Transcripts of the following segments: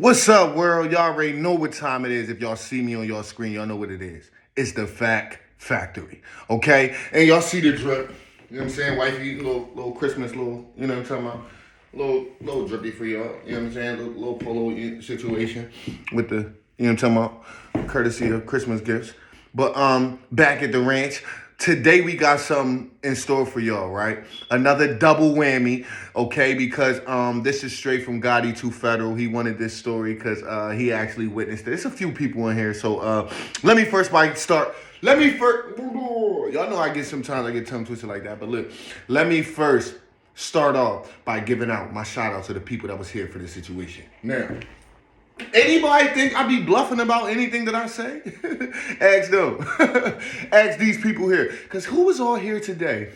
What's up, world? Y'all already know what time it is. If y'all see me on your screen, y'all know what it is. It's the Fact Factory, okay? And y'all see the drip. You know what I'm saying? Wifey, little Christmas, little, you know what I'm talking about? Little drippy for y'all. You know what I'm saying? Little polo situation with the, you know what I'm talking about? Courtesy of Christmas gifts. But back at the ranch. Today we got something in store for y'all, right? Another double whammy, okay? Because this is straight from Gotti to Federal. He wanted this story because he actually witnessed it. There's a few people in here, so let me first start. Y'all know I get tongue twisted like that, but look, let me first start off by giving out my shout out to the people that was here for this situation. Now, anybody think I be bluffing about anything that I say? Ask them. Ask these people here. Because who was all here today?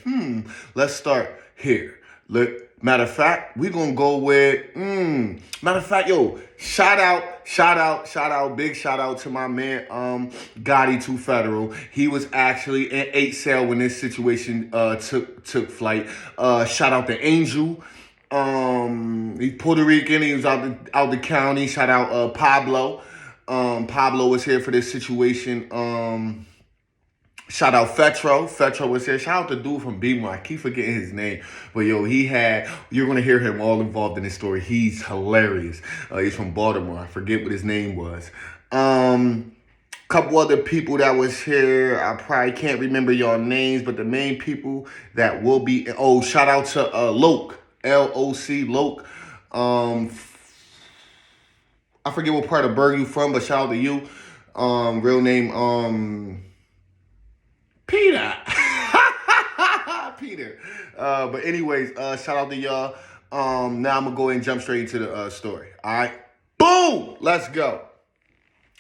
Let's start here. Look, matter of fact, we're going to go with, matter of fact, shout out, big shout out to my man, Gotti to Federal. He was actually in 8 cell when this situation took flight. Shout out to Angel. He's Puerto Rican. He was out the county. Shout out Pablo. Pablo was here for this situation. Shout out Fetro. Fetro was here. Shout out the dude from Beamer. I keep forgetting his name. But you're going to hear him all involved in this story. He's hilarious. He's from Baltimore. I forget what his name was. Couple other people that was here. I probably can't remember y'all names, but the main people that will be, shout out to Loke. L-O-C, Loke. I forget what part of Berg you from, but shout out to you. Real name, Peter. Peter. But anyways, shout out to y'all. Now I'm going to go ahead and jump straight into the story. All right? Boom! Let's go.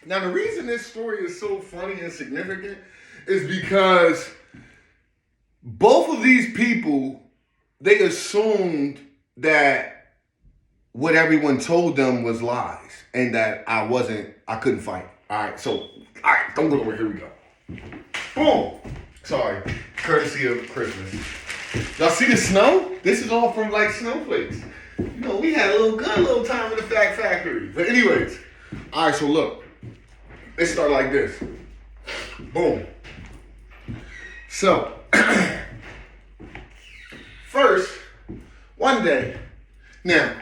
Now, the reason this story is so funny and significant is because both of these people, they assumed that what everyone told them was lies and that I couldn't fight. All right, don't go over. Here we go. Boom. Sorry, courtesy of Christmas. Y'all see the snow? This is all from like snowflakes. You know, we had a good little time in the Fact Factory. But anyways, all right, so look, let's start like this. Boom. So, first, one day, now,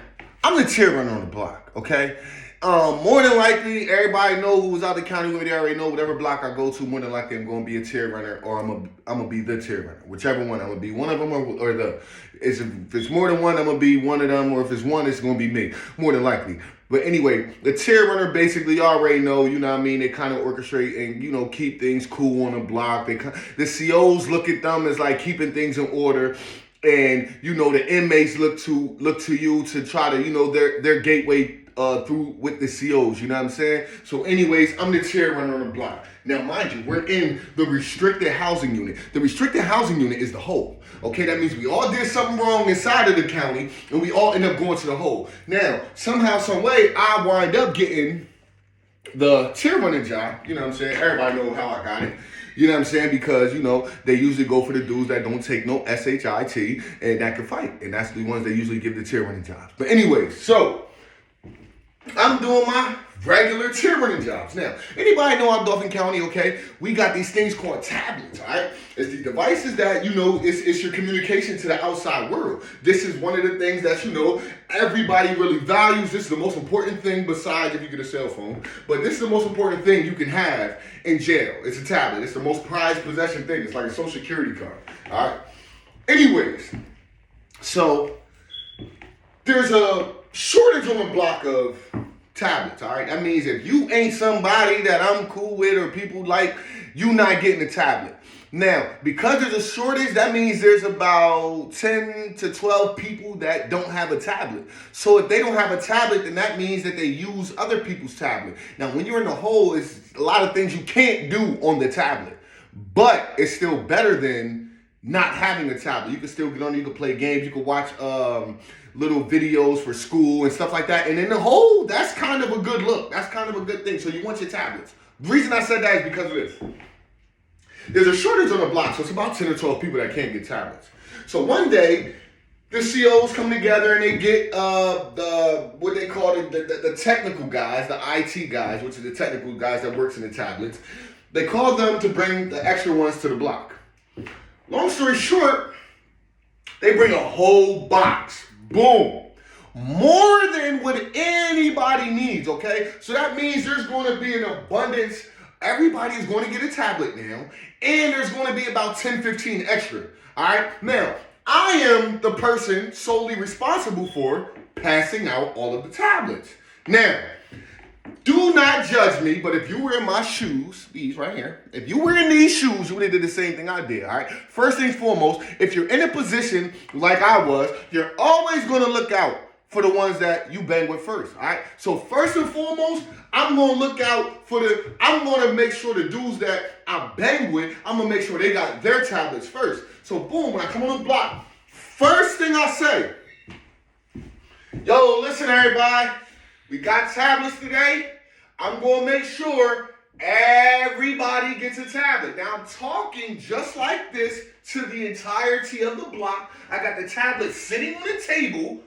I'm the tier runner on the block, okay? More than likely, everybody know who was out the county with me. They already know whatever block I go to, more than likely I'm going to be a tier runner or I'm gonna be the tier runner. Whichever one, I'm going to be one of them or if it's more than one, I'm going to be one of them, or if it's one, it's going to be me, more than likely. But anyway, the tier runner basically already know, you know what I mean? They kind of orchestrate and, you know, keep things cool on the block. The COs look at them as like keeping things in order. And, you know, the inmates look to you to try to, you know, their gateway through with the COs, you know what I'm saying? So anyways, I'm the tier runner on the block. Now, mind you, we're in the restricted housing unit. The restricted housing unit is the hole. Okay, that means we all did something wrong inside of the county and we all end up going to the hole. Now, somehow, some way, I wind up getting the tier runner job. You know what I'm saying? Everybody know how I got it. You know what I'm saying? Because, you know, they usually go for the dudes that don't take no SHIT and that can fight. And that's the ones they usually give the tier running jobs. But anyways, so I'm doing my regular tier running jobs. Now, anybody know out Dauphin County, okay? We got these things called tablets, all right? It's the devices that, you know, it's your communication to the outside world. This is one of the things that, you know, everybody really values. This is the most important thing besides if you get a cell phone. But this is the most important thing you can have in jail. It's a tablet. It's the most prized possession thing. It's like a social security card, all right? Anyways, so there's a shortage on the block of tablets, all right? That means if you ain't somebody that I'm cool with or people like, you not getting a tablet. Now, because there's a shortage, that means there's about 10 to 12 people that don't have a tablet. So if they don't have a tablet, then that means that they use other people's tablet. Now, when you're in the hole, it's a lot of things you can't do on the tablet. But it's still better than not having a tablet. You can still get on, you can play games, you can watch little videos for school and stuff like that. And in the hole, that's kind of a good look. That's kind of a good thing. So you want your tablets. The reason I said that is because of this. There's a shortage on the block, so it's about 10 or 12 people that can't get tablets. So one day, the COs come together and they get the what they call the technical guys, the IT guys, which are the technical guys that works in the tablets. They call them to bring the extra ones to the block. Long story short, they bring a whole box. Boom. More than what anybody needs, okay? So that means there's going to be an abundance. Everybody is going to get a tablet now, and there's going to be about 10, 15 extra. All right? Now, I am the person solely responsible for passing out all of the tablets. Now, do not judge me, but if you were in my shoes, these right here, if you were in these shoes, you would have did the same thing I did, all right? First things foremost, if you're in a position like I was, you're always going to look out for the ones that you bang with first, all right? So first and foremost, I'm going to look out for I'm going to make sure the dudes that I bang with, I'm going to make sure they got their tablets first. So boom, when I come on the block, first thing I say, yo, listen everybody, we got tablets today. I'm going to make sure everybody gets a tablet. Now I'm talking just like this to the entirety of the block. I got the tablet sitting on the table.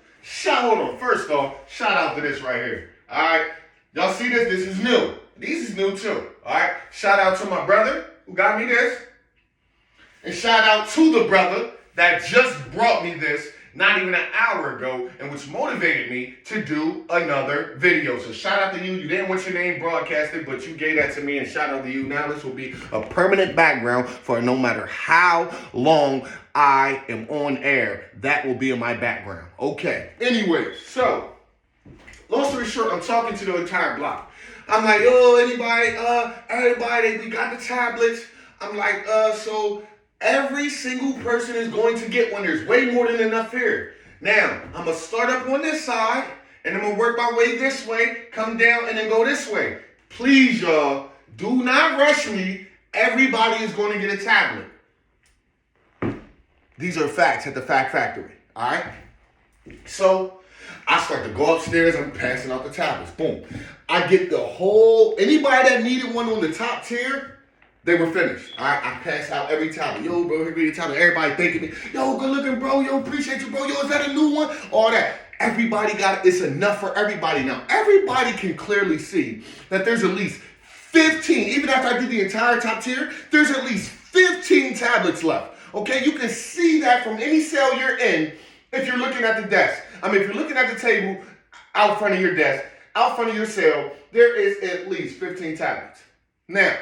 Hold on. First off, shout out to this right here. All right. Y'all see this? This is new. These is new too. All right. Shout out to my brother who got me this. And shout out to the brother that just brought me this not even an hour ago, and which motivated me to do another video. So shout out to you. You didn't want your name broadcasted, but you gave that to me, and shout out to you. Now this will be a permanent background for no matter how long I am on air. That will be in my background. Okay. Anyway, so long story short, I'm talking to the entire block. I'm like, yo, everybody, we got the tablets. I'm like, so every single person is going to get one. There's way more than enough here. Now, I'm going to start up on this side, and I'm going to work my way this way, come down, and then go this way. Please, y'all, do not rush me. Everybody is going to get a tablet. These are facts at the Fact Factory, all right? So I start to go upstairs. I'm passing out the tablets. Boom. I get the anybody that needed one on the top tier, they were finished. All right, I passed out every tablet. Yo, bro, here be the tablet. Everybody thanking me. Yo, good looking, bro. Yo, appreciate you, bro. Yo, is that a new one? All that. Everybody got it. It's enough for everybody now. Everybody can clearly see that there's at least 15. Even after I did the entire top tier, there's at least 15 tablets left. Okay, you can see that from any cell you're in if you're looking at the desk. I mean, if you're looking at the table out front of your desk, out front of your cell, there is at least 15 tablets. Now,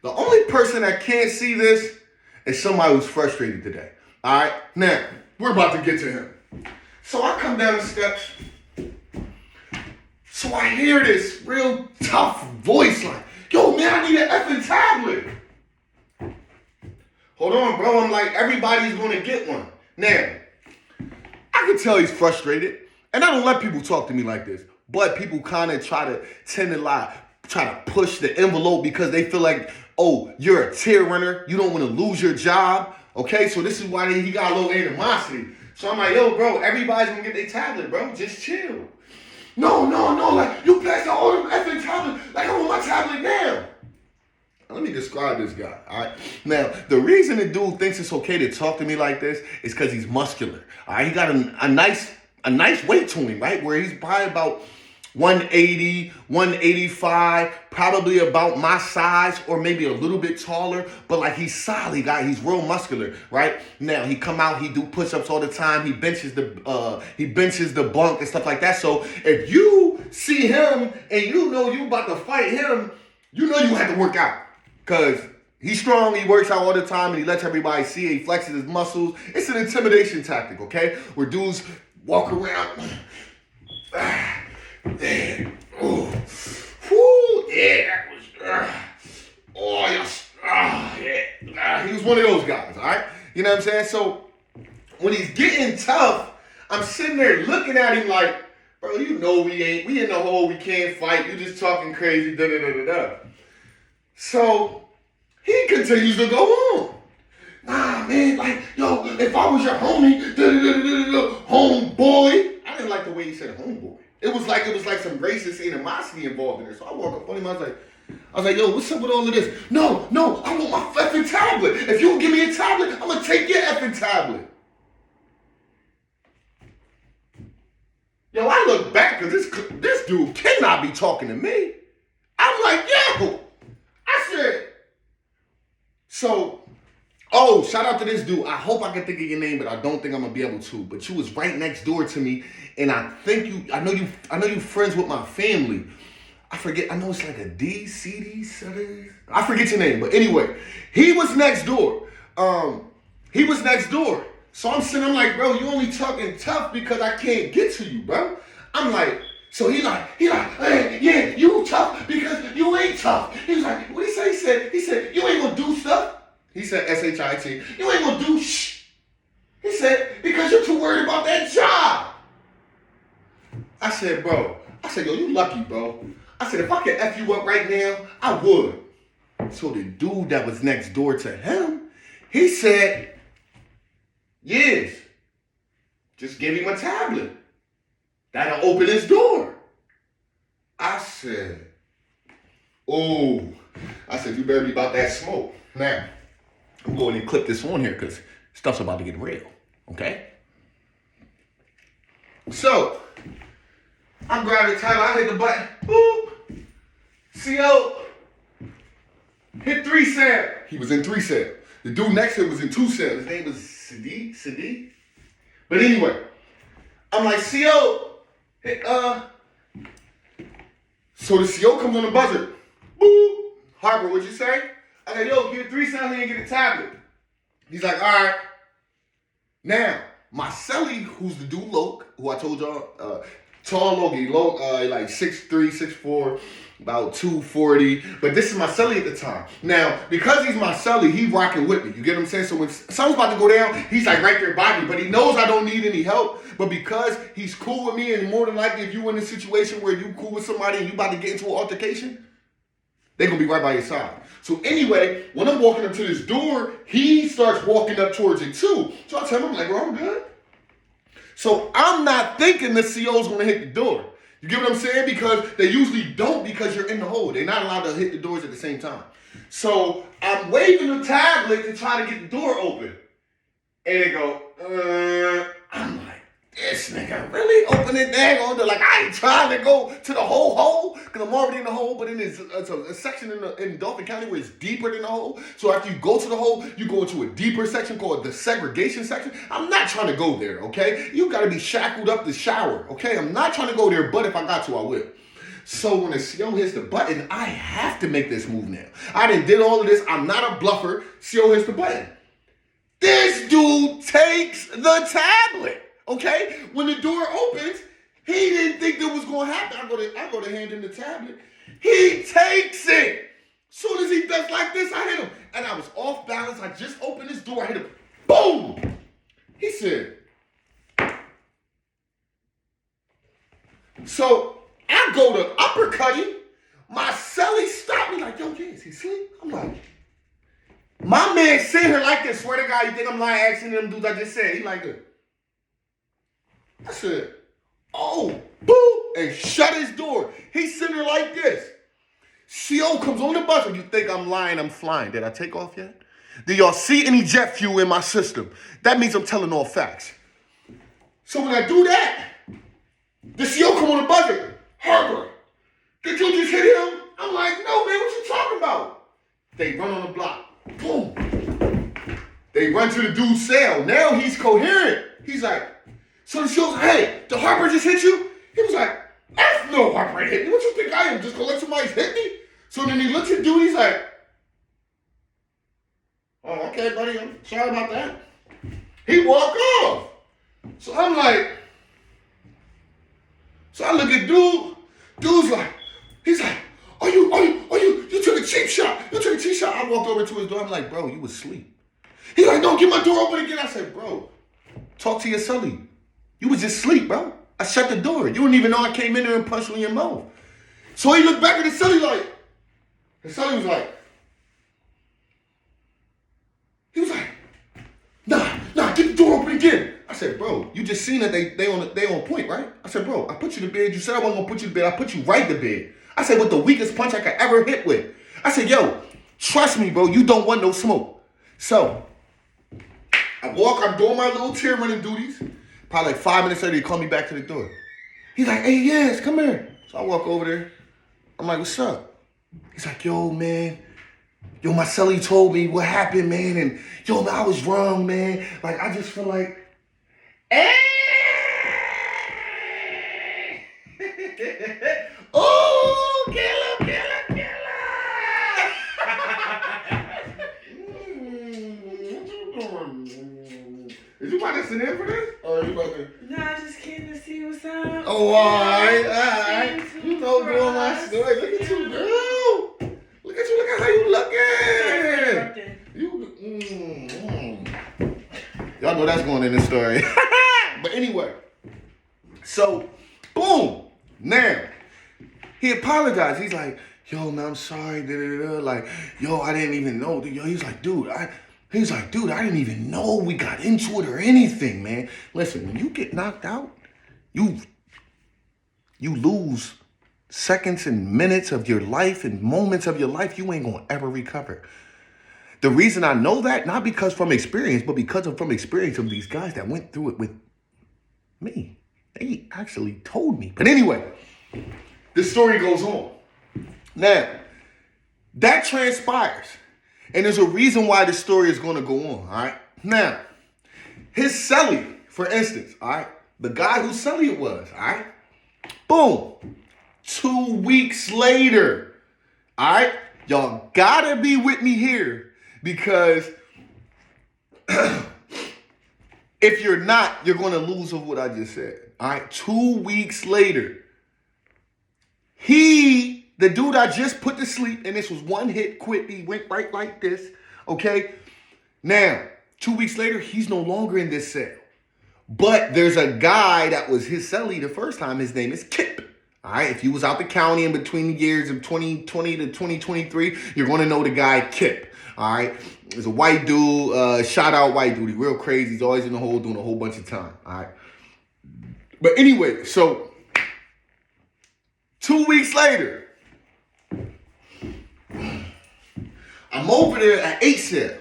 the only person that can't see this is somebody who's frustrated today. All right? Now, we're about to get to him. So I come down the steps. So I hear this real tough voice like, yo, man, I need an effing tablet. Hold on, bro. I'm like, everybody's going to get one. Now, I can tell he's frustrated. And I don't let people talk to me like this. But people kind of try to push the envelope because they feel like, oh, you're a tier runner. You don't want to lose your job. Okay, so this is why he got a little animosity. So I'm like, yo, bro, everybody's going to get their tablet, bro. Just chill. No. Like, you passed out all them effing tablets. Like, I want my tablet now. Let me describe this guy, all right? Now, the reason the dude thinks it's okay to talk to me like this is because he's muscular. All right, he got a nice weight to him, right? Where he's probably about 180, 185, probably about my size or maybe a little bit taller, but like he's solid guy, he's real muscular, right? Now he come out, he do push-ups all the time, he benches the bunk and stuff like that. So if you see him and you know you about to fight him, you know you have to work out. Because he's strong, he works out all the time, and he lets everybody see it, he flexes his muscles. It's an intimidation tactic, okay? Where dudes walk around. Man, oh, whoo, yeah, yeah. He was one of those guys, all right? You know what I'm saying? So when he's getting tough, I'm sitting there looking at him like, bro, you know we in the hole, we can't fight, you just talking crazy, da-da-da-da-da. So he continues to go on. Nah, man, like, yo, if I was your homie, homeboy. I didn't like the way he said homeboy. It was like some racist animosity involved in it. So I walk up on him, I was like, yo, what's up with all of this? No, I want my effing tablet. If you don't give me a tablet, I'm gonna take your effing tablet. Yo, I look back because this dude cannot be talking to me. I'm like, yo. I said, so, oh, shout out to this dude. I hope I can think of your name, but I don't think I'm gonna be able to. But you was right next door to me, and I know you friends with my family. I forget, I know it's like a Cellies. I forget your name, but anyway, he was next door. So I'm sitting, I'm like, bro, you only talking tough because I can't get to you, bro. I'm like, so he like, hey, yeah, you tough because you ain't tough. He was like, what he say? He said, you ain't gonna do stuff. He said, S-H-I-T, you ain't gonna do shh. He said, because you're too worried about that job. I said, yo, you lucky, bro. I said, if I could F you up right now, I would. So the dude that was next door to him, he said, yes, just give him a tablet. That'll open his door. I said, oh. I said, you better be about that smoke. Now, I'm going to clip this on here because stuff's about to get real, okay? So, I'm grabbing the tablet, I hit the button, boop. CO, hit 3 cell. He was in 3 cell. The dude next to him was in 2 cells. His name was Sadi. But anyway, I'm like, CO, hit, so the CO comes on the buzzer. Boop. Harper, what'd you say? I said, yo, get 3 cells here and get a tablet. He's like, all right. Now, my cellie, who's the dude Loke, who I told y'all, tall Loki, like 6'3", 6'4", about 240. But this is my cellie at the time. Now, because he's my cellie, he rocking with me. You get what I'm saying? So when something's about to go down, he's like right there by me. But he knows I don't need any help. But because he's cool with me, and more than likely, if you in a situation where you cool with somebody and you about to get into an altercation, they're going to be right by your side. So anyway, when I'm walking up to this door, he starts walking up towards it too. So I tell him, I'm like, bro, I'm good. So I'm not thinking the CO's going to hit the door. You get what I'm saying? Because they usually don't, because you're in the hole. They're not allowed to hit the doors at the same time. So I'm waving the tablet to try to get the door open. And they go, I'm like, this nigga really open it there on the, like, I ain't trying to go to the whole hole because I'm already in the hole, but then it's a section in Dauphin County where it's deeper than the hole. So after you go to the hole, you go into a deeper section called the segregation section. I'm not trying to go there, okay? You got to be shackled up to shower, okay? I'm not trying to go there, but if I got to, I will. So when the CO hits the button, I have to make this move now. I did all of this. I'm not a bluffer. CO hits the button. This dude takes the tablet. Okay, when the door opens, he didn't think that was going to happen. I go to hand him the tablet. He takes it. Soon as he does like this, I hit him. And I was off balance. I just opened this door. I hit him. Boom. He said. So I go to uppercut him. My cellie stopped me like, yo, is he asleep? I'm like, my man sitting here like this. Swear to God, you think I'm lying asking them dudes I just said. He like this. I said, oh, boo, and shut his door. He's sitting there like this. CO comes on the buzzer. You think I'm lying, I'm flying. Did I take off yet? Do y'all see any jet fuel in my system? That means I'm telling all facts. So when I do that, the CO come on the buzzer. Harper, did you just hit him? I'm like, no, man, what you talking about? They run on the block. Boom. They run to the dude's cell. Now he's coherent. He's like, so the CO's like, hey, did Harper just hit you? He was like, F no, Harper hit me. What you think I am? Just gonna let somebody hit me? So then he looks at dude, he's like, oh, okay, buddy, I'm sorry about that. He walked off. So I'm like, so I look at dude. Dude's like, he's like, you took a cheap shot. You took a cheap shot. I walked over to his door. I'm like, bro, you was asleep. He's like, don't get my door open again. I said, bro, talk to your cellie. You was just asleep, bro. I shut the door. You didn't even know I came in there and punched you in your mouth. So he looked back at the cellie like, the cellie was like, he was like, nah, get the door open again. I said, bro, you just seen that they on point, right? I said, bro, I put you to bed. You said I wasn't gonna put you to bed. I put you right to bed. I said, with the weakest punch I could ever hit with. I said, yo, trust me, bro, you don't want no smoke. So I'm doing my little tear running duties. Probably like 5 minutes later, he called me back to the door. He's like, hey, yes, come here. So I walk over there. I'm like, what's up? He's like, yo, man. Yo, my cellie told me what happened, man. And yo, man, I was wrong, man. Like, I just feel like, hey! Oh, killer. Is you about to sit in for this? Or are you about to? No, I just came to see what's up. Oh, all right. You know, doing my story. Look at you, girl. Look at how you looking. Y'all know that's going in the story. But anyway, so, boom. Now, he apologized. He's like, yo, man, I'm sorry. Like, yo, I didn't even know. Yo, he's like, dude, I didn't even know we got into it or anything, man. Listen, when you get knocked out, you lose seconds and minutes of your life and moments of your life you ain't gonna ever recover. The reason I know that, not because from experience, but because from experience of these guys that went through it with me. They actually told me. But anyway, the story goes on. Now, that transpires. And there's a reason why this story is going to go on, all right? Now, his cellie, for instance, all right? The guy whose cellie it was, all right? Boom. 2 weeks later, all right? Y'all gotta be with me here because if you're not, you're going to lose of what I just said, all right? 2 weeks later, the dude I just put to sleep, and this was one hit, quit. He went right like this, okay? Now, 2 weeks later, he's no longer in this cell. But there's a guy that was his cellie the first time. His name is Kip. All right, if you was out the county in between the years of 2020 to 2023, you're going to know the guy Kip. All right, he's a white dude, shout out white dude. He's real crazy. He's always in the hole doing a whole bunch of time. All right, but anyway, so 2 weeks later, I'm over there at 8 cell.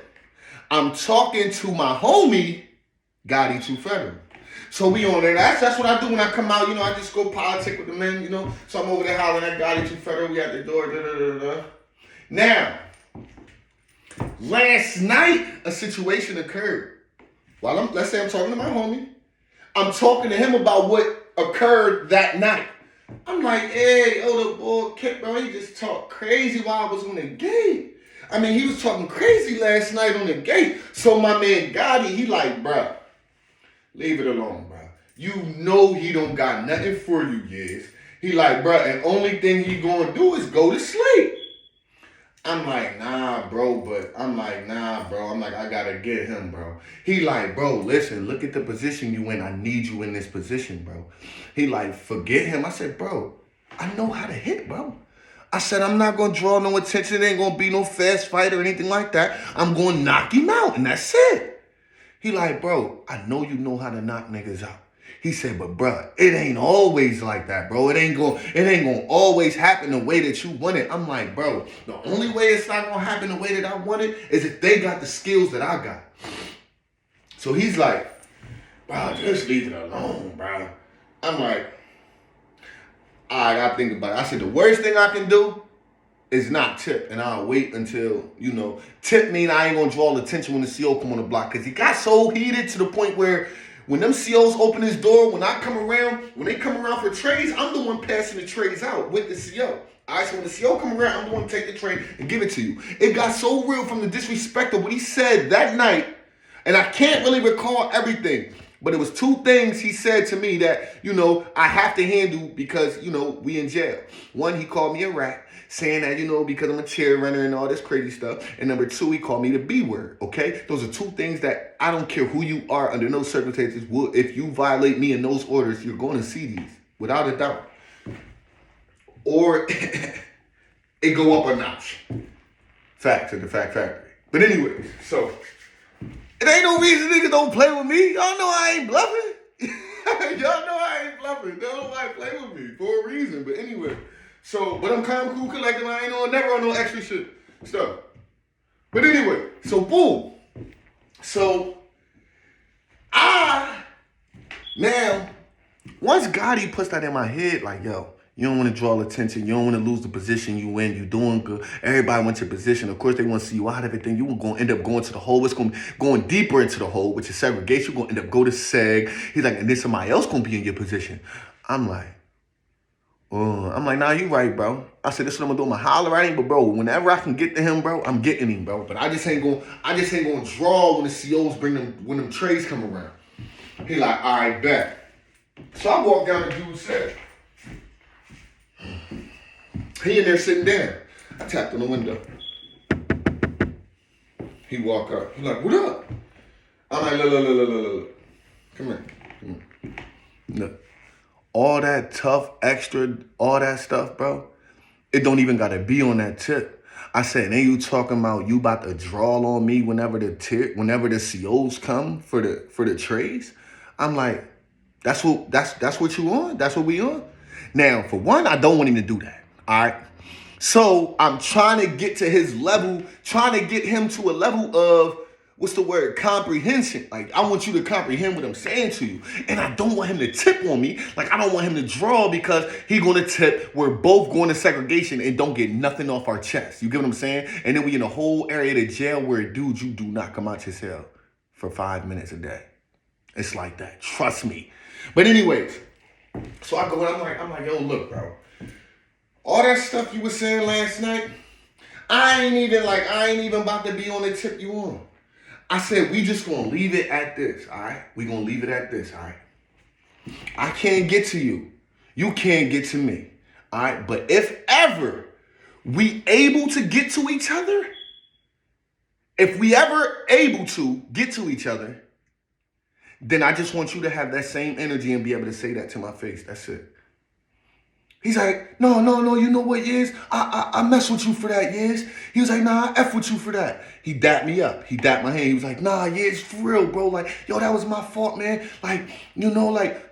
I'm talking to my homie, Gotti 2 Federal. So we on there. That's what I do when I come out. You know, I just go politic with the men, you know. So I'm over there hollering at Gotti 2 Federal. We at the door. Now, last night, a situation occurred. Let's say I'm talking to my homie. I'm talking to him about what occurred that night. I'm like, hey, the boy, Kip, bro, he just talked crazy while I was on the gate. I mean, he was talking crazy last night on the gate. So my man Gotti, he like, bro, leave it alone, bro. You know he don't got nothing for you, yes. He like, bro, and only thing he gonna do is go to sleep. I'm like, nah, bro, I'm like, I gotta get him, bro. He like, bro, listen, look at the position you in. I need you in this position, bro. He like, forget him. I said, bro, I know how to hit, bro. I said, I'm not gonna draw no attention. It ain't gonna be no fast fight or anything like that. I'm gonna knock him out, and that's it. He like, bro, I know you know how to knock niggas out. He said, but bro, it ain't always like that, bro. It ain't gonna always happen the way that you want it. I'm like, bro, the only way it's not gonna happen the way that I want it is if they got the skills that I got. So he's like, bro, just leave it alone, bro. I'm like, all right, I think about it. I said, the worst thing I can do is not tip, and I'll wait until, tip mean I ain't gonna draw attention when the CO come on the block, because he got so heated to the point where when them COs open his door, when they come around for trays, I'm the one passing the trays out with the CO. All right, so when the CO come around, I'm the one to take the tray and give it to you. It got so real from the disrespect of what he said that night, and I can't really recall everything, but it was 2 things he said to me that, I have to handle because, we in jail. One, he called me a rat, saying that, because I'm a chair runner and all this crazy stuff. And number 2, he called me the B word, okay? Those are 2 things that I don't care who you are, under no circumstances, if you violate me in those orders, you're going to see these, without a doubt. Or it go up a notch. Facts in the fact factory. But anyways, so it ain't no reason niggas don't play with me. Y'all know I ain't bluffing. Y'all know I ain't bluffing. Don't nobody play with me for a reason. But anyway. So, but I'm calm, cool, collective. I ain't never on no extra shit stuff. But anyway, so boom. So I now Once Gotti puts that in my head, like, yo, you don't want to draw attention. You don't want to lose the position you in. You doing good. Everybody wants your position. Of course, they want to see you out of it. Then you're going to end up going to the hole. It's going to be going deeper into the hole, which is segregation. You're going to end up go to seg. He's like, and then somebody else going to be in your position. I'm like, oh. I'm like, nah, you right, bro. I said, this is what I'm going to do. I'm going to holler at him. But, bro, whenever I can get to him, bro, I'm getting him, bro. But I just ain't going to draw when the COs when them trays come around. He like, all right, bet. So I walk down the dude's set. He in there sitting down. I tapped on the window. He walk up. He like, what up? I'm like, look. Come here. Look. All that tough, extra, all that stuff, bro, it don't even gotta be on that tip. I said, ain't you talking about you about to draw on me whenever the COs come for the trays? I'm like, that's what you on? That's what we on? Now, for one, I don't want him to do that. All right. So I'm trying to get to his level, trying to get him to a level of, what's the word? Comprehension. Like, I want you to comprehend what I'm saying to you. And I don't want him to tip on me. Like, I don't want him to draw because he going to tip. We're both going to segregation and don't get nothing off our chest. You get what I'm saying? And then we in a whole area of the jail where, dude, you do not come out your cell for 5 minutes a day. It's like that. Trust me. But anyways, so I go and I'm like, yo, look, bro. All that stuff you were saying last night, I ain't even about to be on the tip you on. I said, we just gonna leave it at this, all right? We gonna leave it at this, all right? I can't get to you. You can't get to me, all right? But if ever we able to get to each other, if we ever able to get to each other, then I just want you to have that same energy and be able to say that to my face. That's it. He's like, no, you know what, Yes? I mess with you for that, Yes. He was like, nah, I F with you for that. He dapped me up. He dapped my hand. He was like, nah, Yes, for real, bro. Like, yo, that was my fault, man. Like, you know, like,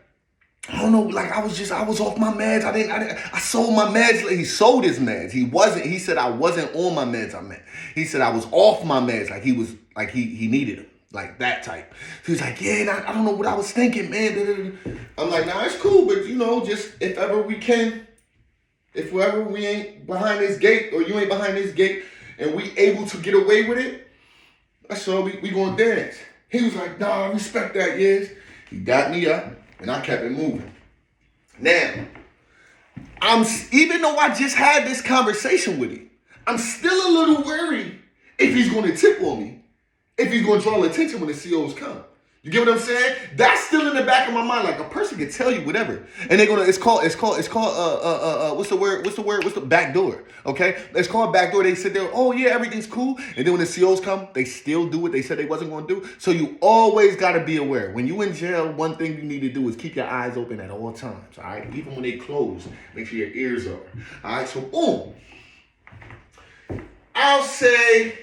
I don't know, like, I was off my meds. I sold my meds. He sold his meds. He said I wasn't on my meds, He said I was off my meds. Like, he needed them. Like that type. He was like, yeah, I don't know what I was thinking, man. I'm like, nah, it's cool, but you know, just if ever we ain't behind this gate or you ain't behind this gate and we able to get away with it, that's all we gonna dance. He was like, nah, I respect that, Yes. He got me up and I kept it moving. Now, even though I just had this conversation with him, I'm still a little worried if he's gonna tip on me. If he's going to draw attention when the COs come. You get what I'm saying? That's still in the back of my mind. Like, a person can tell you whatever. And they're going to, it's called, what's the back door, okay? It's called back door. They sit there, oh yeah, everything's cool. And then when the COs come, they still do what they said they wasn't going to do. So you always got to be aware. When you in jail, one thing you need to do is keep your eyes open at all times, all right? Even when they close, make sure your ears are. All right, so boom. I'll say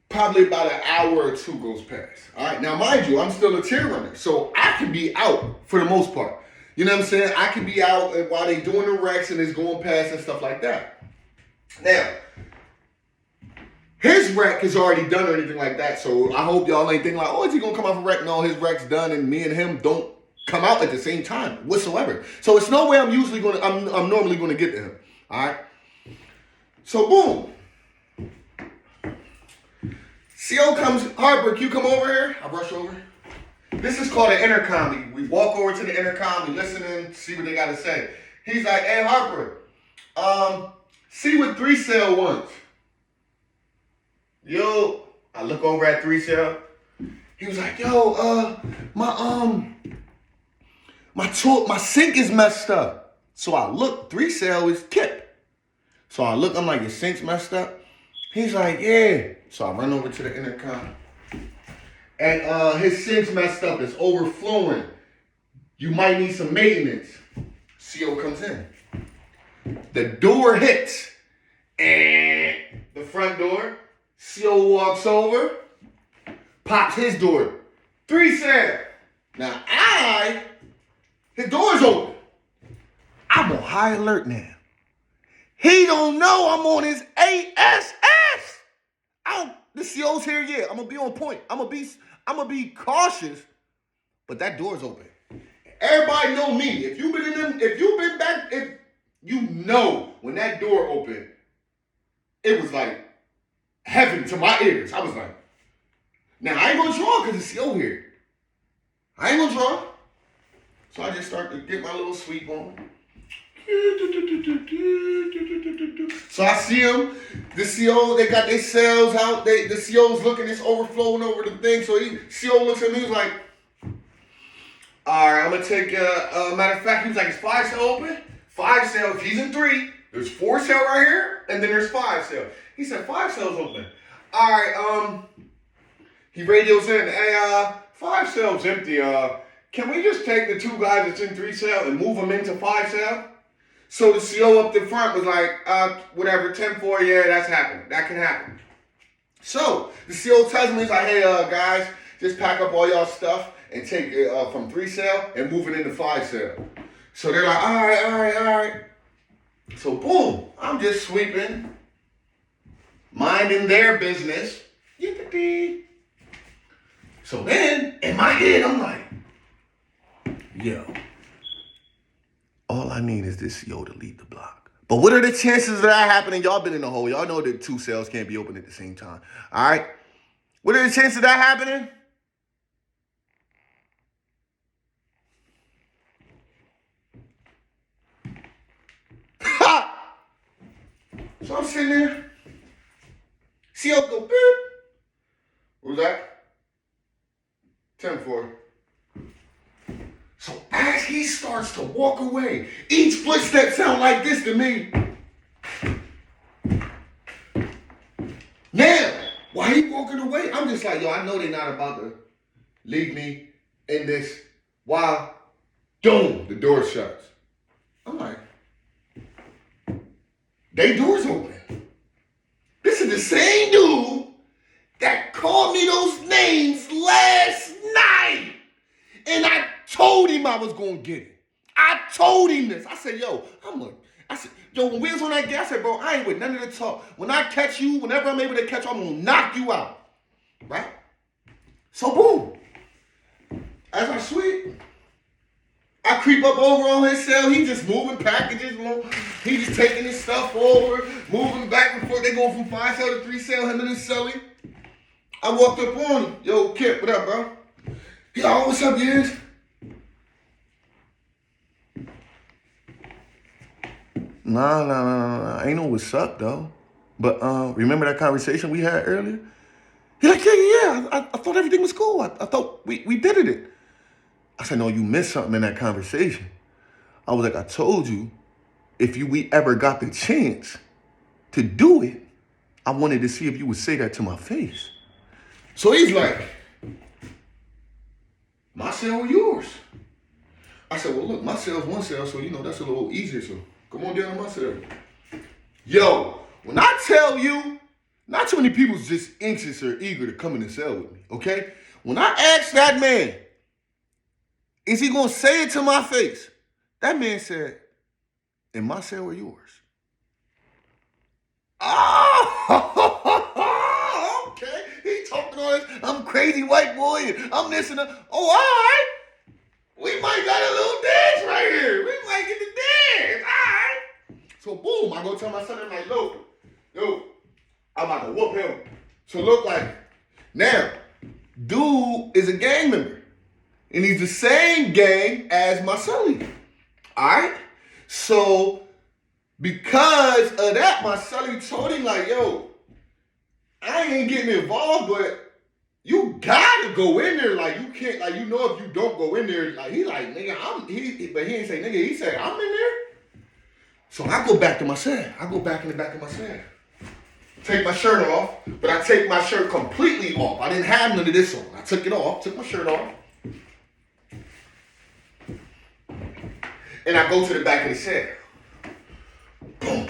probably about an hour or two goes past. All right. Now, mind you, I'm still a tier runner, so I can be out for the most part. You know what I'm saying? I can be out while they doing the recs and it's going past and stuff like that. Now, his rec is already done or anything like that, so I hope y'all ain't thinking like, oh, is he gonna come out for rec? No, his rec's done, and me and him don't come out at the same time whatsoever. So it's no way I'm normally gonna get to him. All right. So boom. CO comes, Harper, can you come over here? I rush over. This is called an intercom. We walk over to the intercom, we listen in, see what they got to say. He's like, hey, Harper, see what 3 cell wants. Yo, I look over at 3 cell. He was like, yo, my sink is messed up. So I look, 3 cell is Kip. So I look, I'm like, your sink's messed up? He's like, yeah. So I run over to the intercom. And his sink's messed up. It's overflowing. You might need some maintenance. CO comes in. The door hits. And the front door. CO walks over. Pops his door. 3 cell. Now his door's open. I'm on high alert now. He don't know I'm on his ASS. The CO's here, yeah. I'm gonna be on point. I'm gonna be cautious, but that door's open. Everybody know me. If you've been back, if you know when that door opened, it was like heaven to my ears. I was like, now I ain't gonna draw because it's CO here. I ain't gonna draw. So I just start to get my little sweep on. So I see them, the CO, they got their cells out. The CO's looking, it's overflowing over the thing. So CO looks at me, he's like, all right, I'm gonna take matter of fact, he was like, is 5 cell open? 5 cells, he's in 3. There's 4 cell right here, and then there's 5 cell. He said 5 cells open. All right, he radios in, hey, 5 cells empty. Can we just take the 2 guys that's in 3 cell and move them into 5 cell? So the CO up the front was like, whatever, 10-4, yeah, that's happening. That can happen. So the CO tells me, he's like, hey, guys, just pack up all y'all stuff and take it from 3 cell and move it into 5 cell. So they're like, all right. So boom, I'm just sweeping, minding their business. So then, in my head, I'm like, yo, all I need is this CO to leave the block. But what are the chances of that happening? Y'all been in the hole. Y'all know that 2 cells can't be open at the same time. All right? What are the chances of that happening? Ha! So I'm sitting there. CO go, beep. What was that? 10-4. So as he starts to walk away, each footstep sound like this to me. Now, while he walking away, I'm just like, yo, I know they're not about to leave me in this. While, boom, the door shuts. I'm like, they doors open. This is the same dude that called me those names last night. And I told him I was going to get it. I told him this. I said, yo, when we was on that gas, I said, bro, I ain't with none of the talk. When I catch you, whenever I'm able to catch you, I'm going to knock you out. Right? So, boom. As I sweep, I creep up over on his cell. He just moving packages. He just taking his stuff over, moving back and forth. They going from 5 cell to 3 cell, him and his cellie. I walked up on him. Yo, Kip, what up, bro? He like, oh, what's up, Yens? Nah. Ain't no what's up, though. But remember that conversation we had earlier? He like, yeah. I thought everything was cool. I thought we did it. I said, no, you missed something in that conversation. I was like, I told you, if we ever got the chance to do it, I wanted to see if you would say that to my face. So he's like, my cell or yours? I said, well, look, my cell's 1 cell, so, that's a little easier, so come on down to my cell. Yo, when I tell you, not too many people's just anxious or eager to come in the cell with me, okay? When I asked that man, is he going to say it to my face? That man said, in my cell or yours? Oh, okay. He talking all this, I'm crazy white boy, and I'm this and that. Oh, all right. We might got a little dance right here. We might get the dance. All right. So, boom, I go tell my son, I'm like, yo, I'm about to whoop him. So, look like, now, dude is a gang member. And he's the same gang as my cellie. All right? So, because of that, my cellie told him, like, yo, I ain't getting involved, but you gotta go in there. Like, you can't, like, if you don't go in there, like, he like, nigga, but he ain't say nigga, he said, I'm in there. So I go back to my cell. I go back in the back of my cell. Take my shirt off, but I take my shirt completely off. I didn't have none of this on. I took it off, took my shirt off. And I go to the back of the cell. Boom.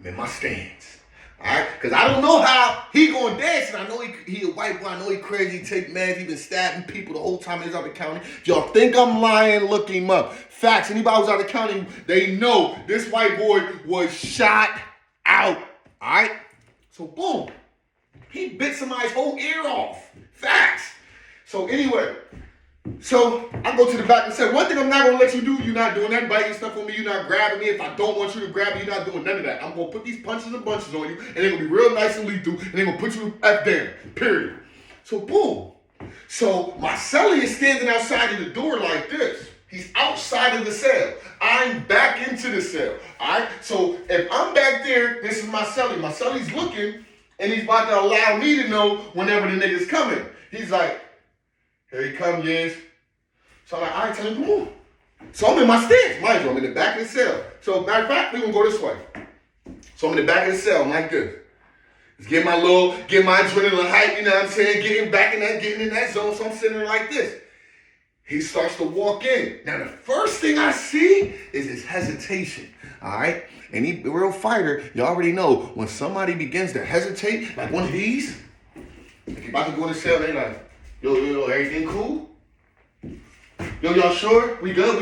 I'm in my stance. All right? Because I don't know how he going to dance. And I know he a white boy. I know he crazy. He take meds. He been stabbing people the whole time he's out of the county. If y'all think I'm lying, look him up. Facts. Anybody who's out of the county, they know this white boy was shot out. All right? So, boom. He bit somebody's whole ear off. Facts. So, anyway, So I go to the back and say, one thing I'm not gonna let you do, you're not doing that biting stuff on me, you're not grabbing me. If I don't want you to grab me, you're not doing none of that. I'm gonna put these punches and bunches on you, and they're gonna be real nice and lethal, and they're gonna put you F down. Period. So boom. So my cellie is standing outside of the door like this. He's outside of the cell. I'm back into the cell. Alright? So if I'm back there, this is my cellie. My cellie's looking, and he's about to allow me to know whenever the nigga's coming. He's like, here he comes, yes. So I'm like, all right, tell him, come on. So I'm in my stance, mind you, I'm in the back of the cell. So matter of fact, we're gonna go this way. So I'm in the back of the cell, I'm like this. Just get my adrenaline hype, you know what I'm saying? Getting in that zone, so I'm sitting there like this. He starts to walk in. Now the first thing I see is his hesitation, all right? Any real fighter, you already know, when somebody begins to hesitate, like one of these, if you're about to go in the cell, they like, yo, everything cool? Yo, y'all sure? We good?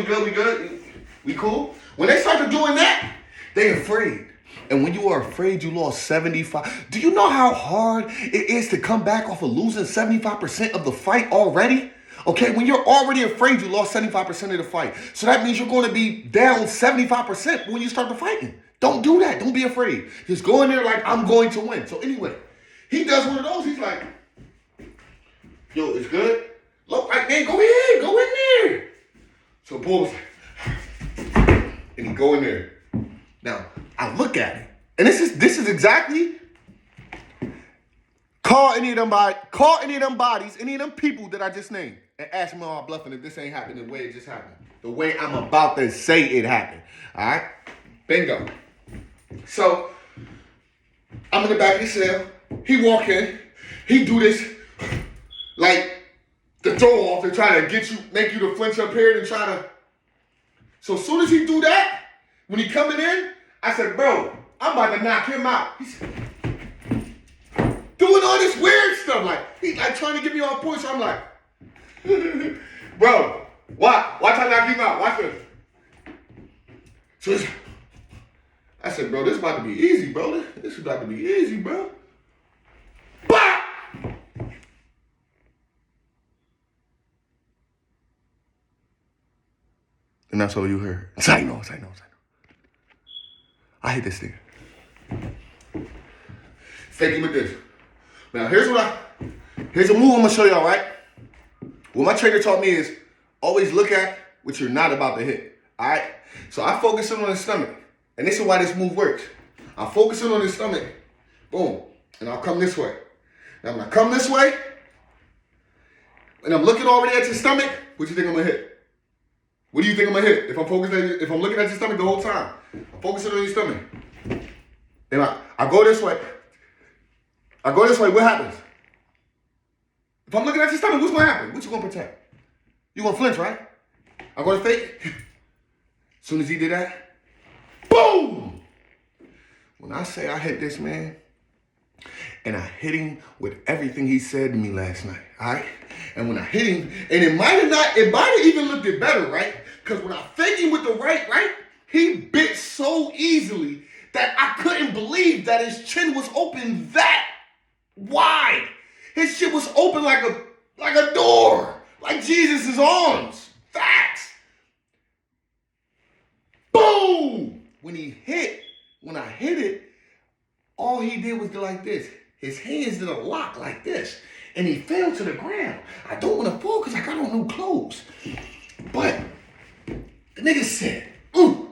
We cool? When they start doing that, they afraid. And when you are afraid, you lost 75. Do you know how hard it is to come back off of losing 75% of the fight already? Okay, when you're already afraid, you lost 75% of the fight. So that means you're going to be down 75% when you start the fighting. Don't do that. Don't be afraid. Just go in there like, I'm going to win. So anyway, he does one of those. He's like, yo, it's good? Look, right, man, go ahead, go in there. So Bull's like, and he go in there. Now, I look at it, and this is exactly, call any of them bodies, any of them people that I just named, and ask them all bluffing if this ain't happening the way it just happened. The way I'm about to say it happened. All right? Bingo. So, I'm in the back of the cell. He walk in. He do this, like, the throw off to try to make you to flinch up here and try to. So as soon as he do that, when he coming in, I said, bro, I'm about to knock him out. He's doing all this weird stuff, like he's like trying to get me on point. So I'm like, bro, watch I knock him out. Watch this. So I said, bro, this about to be easy, bro. This is about to be easy, bro. Bah! And that's all you heard. I know. I hate this thing. Fake him with this. Now, here's a move I'm gonna show y'all, right? What my trainer taught me is always look at what you're not about to hit. All right? So I focus in on the stomach. And this is why this move works. I'll focus in on the stomach. Boom. And I'll come this way. Now when I come this way, and I'm looking already at your stomach, what do you think I'm gonna hit? What do you think I'm gonna hit? If I'm looking at your stomach the whole time, I'm focusing on your stomach. And I go this way. What happens? If I'm looking at your stomach, what's gonna happen? What you gonna protect? You gonna flinch, right? I'm gonna fake. As soon as he did that, boom! When I say I hit this man, and I hit him with everything he said to me last night, all right? And when I hit him, and it might have even looked it better, right? Because when I faked him with the right, he bit so easily that I couldn't believe that his chin was open that wide. His shit was open like a door, like Jesus' arms. Facts. Boom! When I hit it, all he did was go like this. His hands did a lock like this. And he fell to the ground. I don't want to fall because I got on new clothes. But the nigga said, ooh.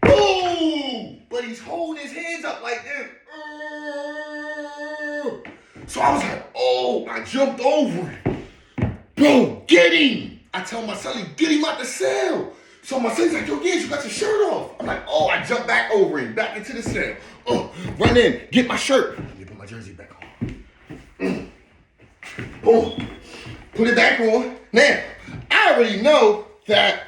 Boom! But he's holding his hands up like this. So I was like, oh, I jumped over him. Bro, get him. I tell my cellie, get him out the cell. So my cellie's like, yo, yeah, you got your shirt off. I'm like, oh, I jumped back over him, back into the cell. Run in, get my shirt. Let me put my jersey back on. Boom. Put it back on. Now, I already know that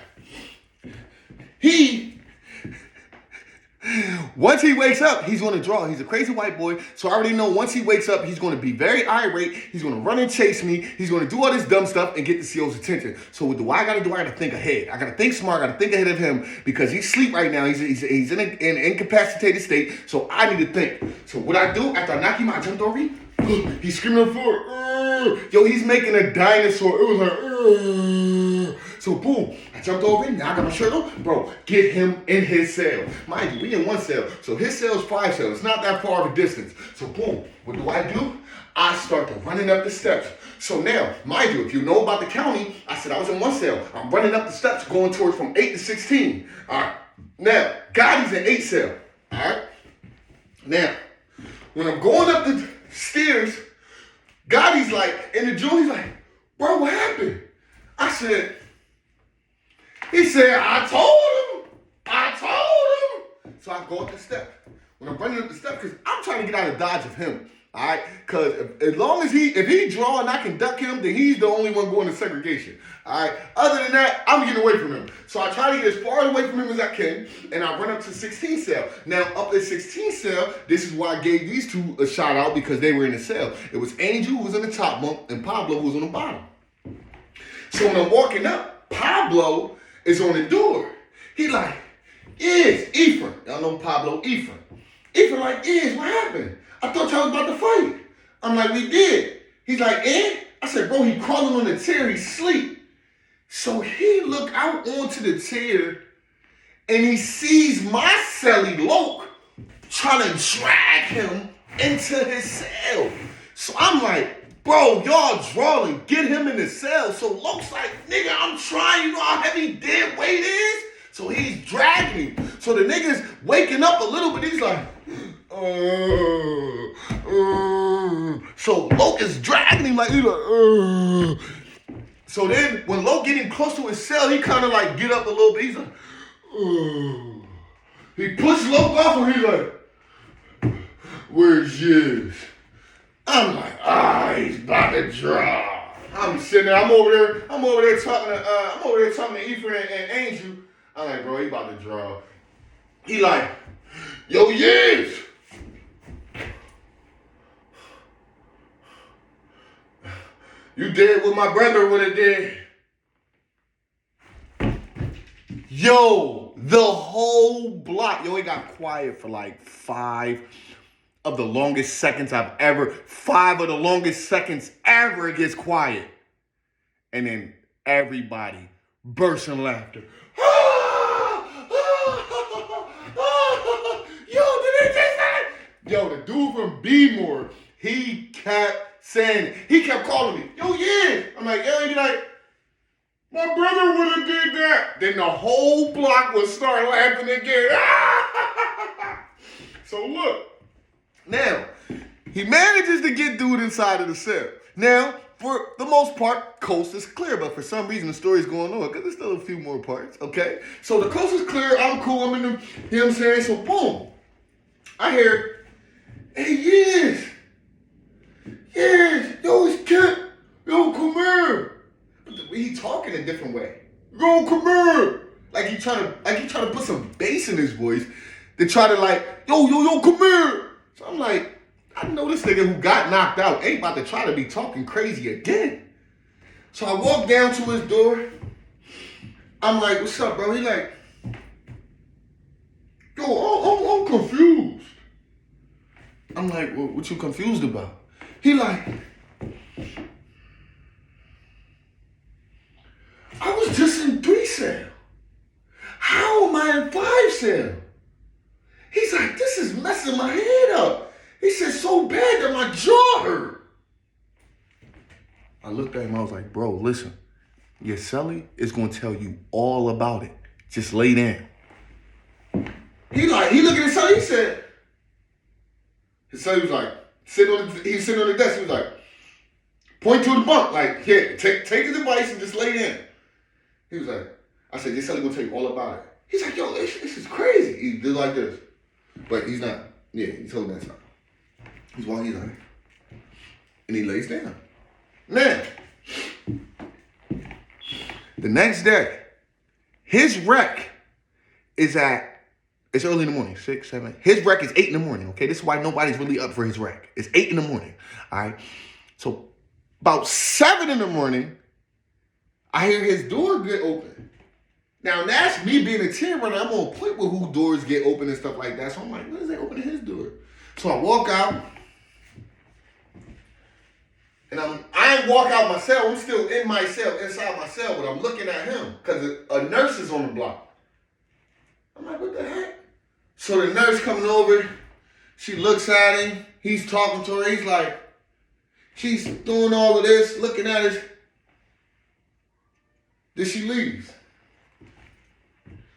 once he wakes up, he's going to draw. He's a crazy white boy. So I already know once he wakes up, he's going to be very irate. He's going to run and chase me. He's going to do all this dumb stuff and get the CO's attention. So what do I got to do? I got to think ahead. I got to think smart. I got to think ahead of him because he's asleep right now. He's in an incapacitated state. So I need to think. So what I do after I knock him out, I jumped over him. He's screaming on the floor. Yo, he's making a dinosaur. It was like, so boom, I jumped over in, now I got my shirt on. Bro, get him in his cell. Mind you, we in one cell. So his cell's 5 cells. It's not that far of a distance. So boom, what do? I start to running up the steps. So now, mind you, if you know about the county, I said I was in one cell. I'm running up the steps going towards from 8 to 16. All right. Now, Gotti's in 8 cell. All right. Now, when I'm going up the stairs, Gotti's like, in the joint, he's like, bro, what happened? He said, I told him. So I go up the steps. When I'm running up the steps, because I'm trying to get out of dodge of him. All right, because as long as if he draw and I can duck him, then he's the only one going to segregation. All right. Other than that, I'm getting away from him. So I try to get as far away from him as I can, and I run up to 16 cell. Now up at 16 cell, this is why I gave these two a shout out because they were in the cell. It was Angel who was in the top bunk and Pablo who was on the bottom. So when I'm walking up, Pablo is on the door. He like, Iz, Ephraim. Y'all know Pablo, Ephraim. Ephraim like, Iz, what happened? I thought y'all was about to fight. I'm like, we did. He's like, eh? I said, bro, he crawling on the chair, he sleep. So he look out onto the chair and he sees my celly Loke trying to drag him into his cell. So I'm like, bro, y'all drawing, get him in the cell. So Loke's like, nigga, I'm trying, you know how heavy dead weight is? So he's dragging him. So the nigga's waking up a little bit, he's like, so Loke is dragging him like he's like, So then when Loke getting close to his cell, he kind of like get up a little bit. He's like, He pushed Loke off and he's like, where's yours? I'm like, he's about to draw. I'm sitting there, I'm over there talking to Ephraim and Angel. I'm like, bro, he about to draw. He like, yo, yes. You did what my brother would have did. Yo, the whole block. Yo, it got quiet for like 5 of the longest seconds ever it gets quiet. And then everybody bursts in laughter. Yo, the dude from B-More, he kept saying it. He kept calling me, yo, yeah. I'm like, yeah, he's like, my brother would have did that. Then the whole block would start laughing again. So look, now, he manages to get dude inside of the cell. Now, for the most part, coast is clear, but for some reason the story's going on because there's still a few more parts, okay? So the coast is clear, I'm cool, I'm in the, you know what I'm saying? So boom, I hear, hey, yes, yo, it's Kent, yo, come here. But he talking a different way. Yo, come here. Like he trying to put some bass in his voice to try to like, yo, come here. So I'm like, I know this nigga who got knocked out ain't about to try to be talking crazy again. So I walk down to his door. I'm like, what's up, bro? He like, yo, I'm confused. I'm like, well, what you confused about? He like, I was just in 3 cell. How am I in 5 cell? He's like, this is messing my head up. He said, so bad that my jaw hurt. I looked at him, I was like, bro, listen, your cellie is going to tell you all about it. Just lay down. He looked at his cellie, he said, his cellie was like, he's sitting on the desk, he was like, point to the bunk, like, here, take his advice and just lay down. He was like, I said, your cellie going to tell you all about it. He's like, yo, this is crazy. He did like this. But he's not, he's holding that side. He's walking, he's like, and he lays down. Now, the next day, his rec is it's early in the morning, 6, 7. His rec is 8 in the morning, okay? This is why nobody's really up for his rec. It's 8 in the morning, all right? So about 7 in the morning, I hear his door get open. Now, that's me being a team runner. I'm on point with who doors get open and stuff like that. So I'm like, when is they opening his door? So I walk out. And I ain't walk out my cell. I'm still in my cell, inside my cell, but I'm looking at him because a nurse is on the block. I'm like, what the heck? So the nurse coming over, she looks at him. He's talking to her. He's like, she's doing all of this, looking at us. Then she leaves.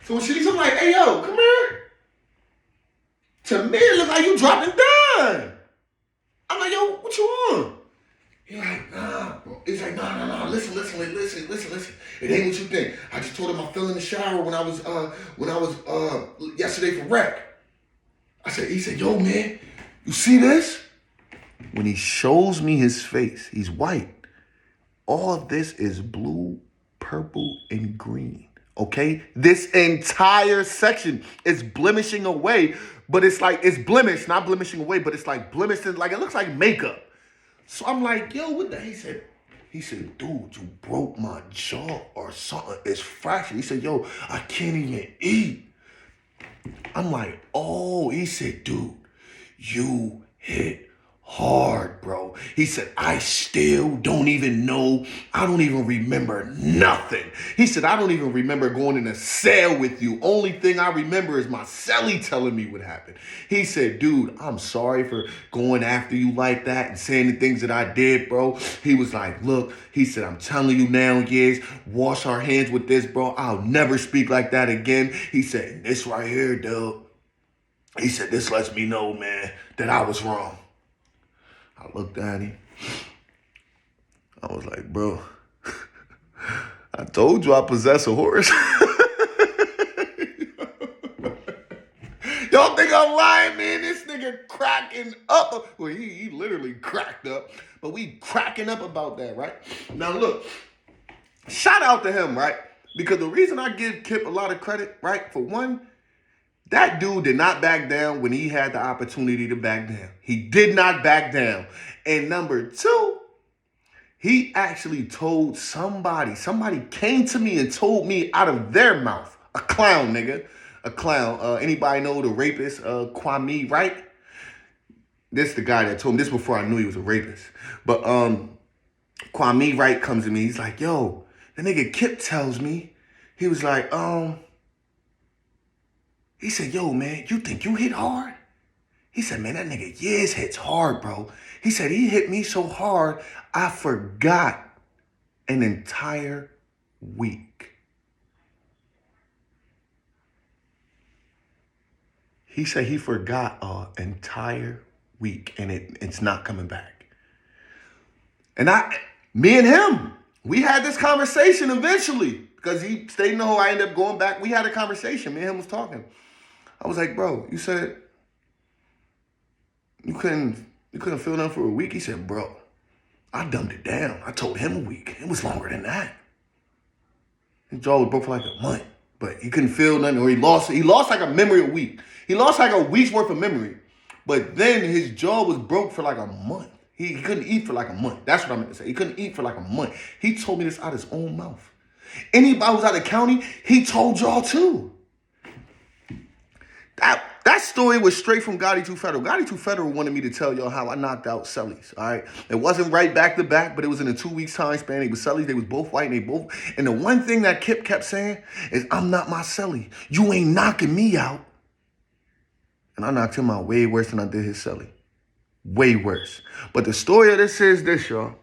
So when she leaves, I'm like, hey, yo, come here. To me, it look like you dropping down. I'm like, yo, what you on? He's like, nah, bro. He's like, nah. Listen. It ain't what you think. I just told him I fell in the shower when I was yesterday for rec. He said, yo, man, you see this? When he shows me his face, he's white. All of this is blue, purple, and green. Okay? This entire section is blemishing away, but it's like, it's blemished, not blemishing away, but it's like blemished, like it looks like makeup. So I'm like, yo, what the? He said, dude, you broke my jaw or something. It's fractured. He said, yo, I can't even eat. I'm like, oh, he said, dude, you hit hard, bro. He said, I still don't even know. I don't even remember nothing. He said, I don't even remember going in a cell with you. Only thing I remember is my cellie telling me what happened. He said, dude, I'm sorry for going after you like that and saying the things that I did, bro. He was like, look, he said, I'm telling you now, yes, wash our hands with this, bro. I'll never speak like that again. He said, this right here, dude. He said, this lets me know, man, that I was wrong. I looked at him. I was like, bro, I told you I possess a horse. Y'all think I'm lying, man? This nigga cracking up. Well, he literally cracked up, but we cracking up about that, right? Now, look, shout out to him, right? Because the reason I give Kip a lot of credit, right? For one, that dude did not back down when he had the opportunity to back down. He did not back down. And number two, he actually told somebody came to me and told me out of their mouth, a clown, nigga, a clown. Anybody know the rapist, Kwame, right? This is the guy that told me this before I knew he was a rapist. But Kwame Wright comes to me. He's like, yo, the nigga Kip tells me, he was like, he said, yo, man, you think you hit hard? He said, man, that nigga Yiz hits hard, bro. He said, he hit me so hard, I forgot an entire week. He said he forgot an entire week, and it's not coming back. And me and him, we had this conversation eventually, because he stayed in the hole. I ended up going back. We had a conversation. Me and him was talking. I was like, bro, you said you couldn't feel nothing for a week? He said, bro, I dumbed it down. I told him a week. It was longer than that. His jaw was broke for like a month, but he couldn't feel nothing, or he lost like a memory a week. He lost like a week's worth of memory, but then his jaw was broke for like a month. He couldn't eat for like a month. That's what I meant to say. He couldn't eat for like a month. He told me this out of his own mouth. Anybody who's out of the county, he told y'all too. That story was straight from Gotti 2 Federal. Gotti 2 Federal wanted me to tell y'all how I knocked out Cellies, all right? It wasn't right back to back, but it was in a 2 weeks time span. They was Cellies. They was both white. And the one thing that Kip kept saying is, I'm not my Cellie. You ain't knocking me out. And I knocked him out way worse than I did his Cellie. Way worse. But the story of this is this, y'all.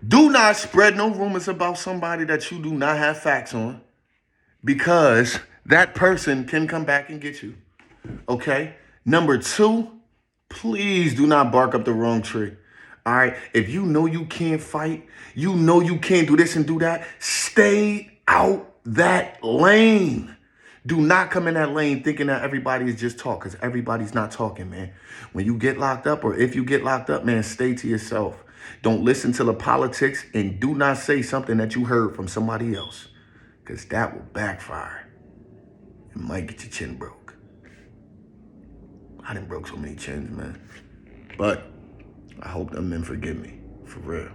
Do not spread no rumors about somebody that you do not have facts on, because that person can come back and get you, okay? Number two, please do not bark up the wrong tree, all right? If you know you can't fight, you know you can't do this and do that, stay out that lane. Do not come in that lane thinking that everybody is just talk, because everybody's not talking, man. When you get locked up, or if you get locked up, man, stay to yourself. Don't listen to the politics, and do not say something that you heard from somebody else, because that will backfire. It might get your chin broke. I done broke so many chins, man. But I hope them men forgive me, for real.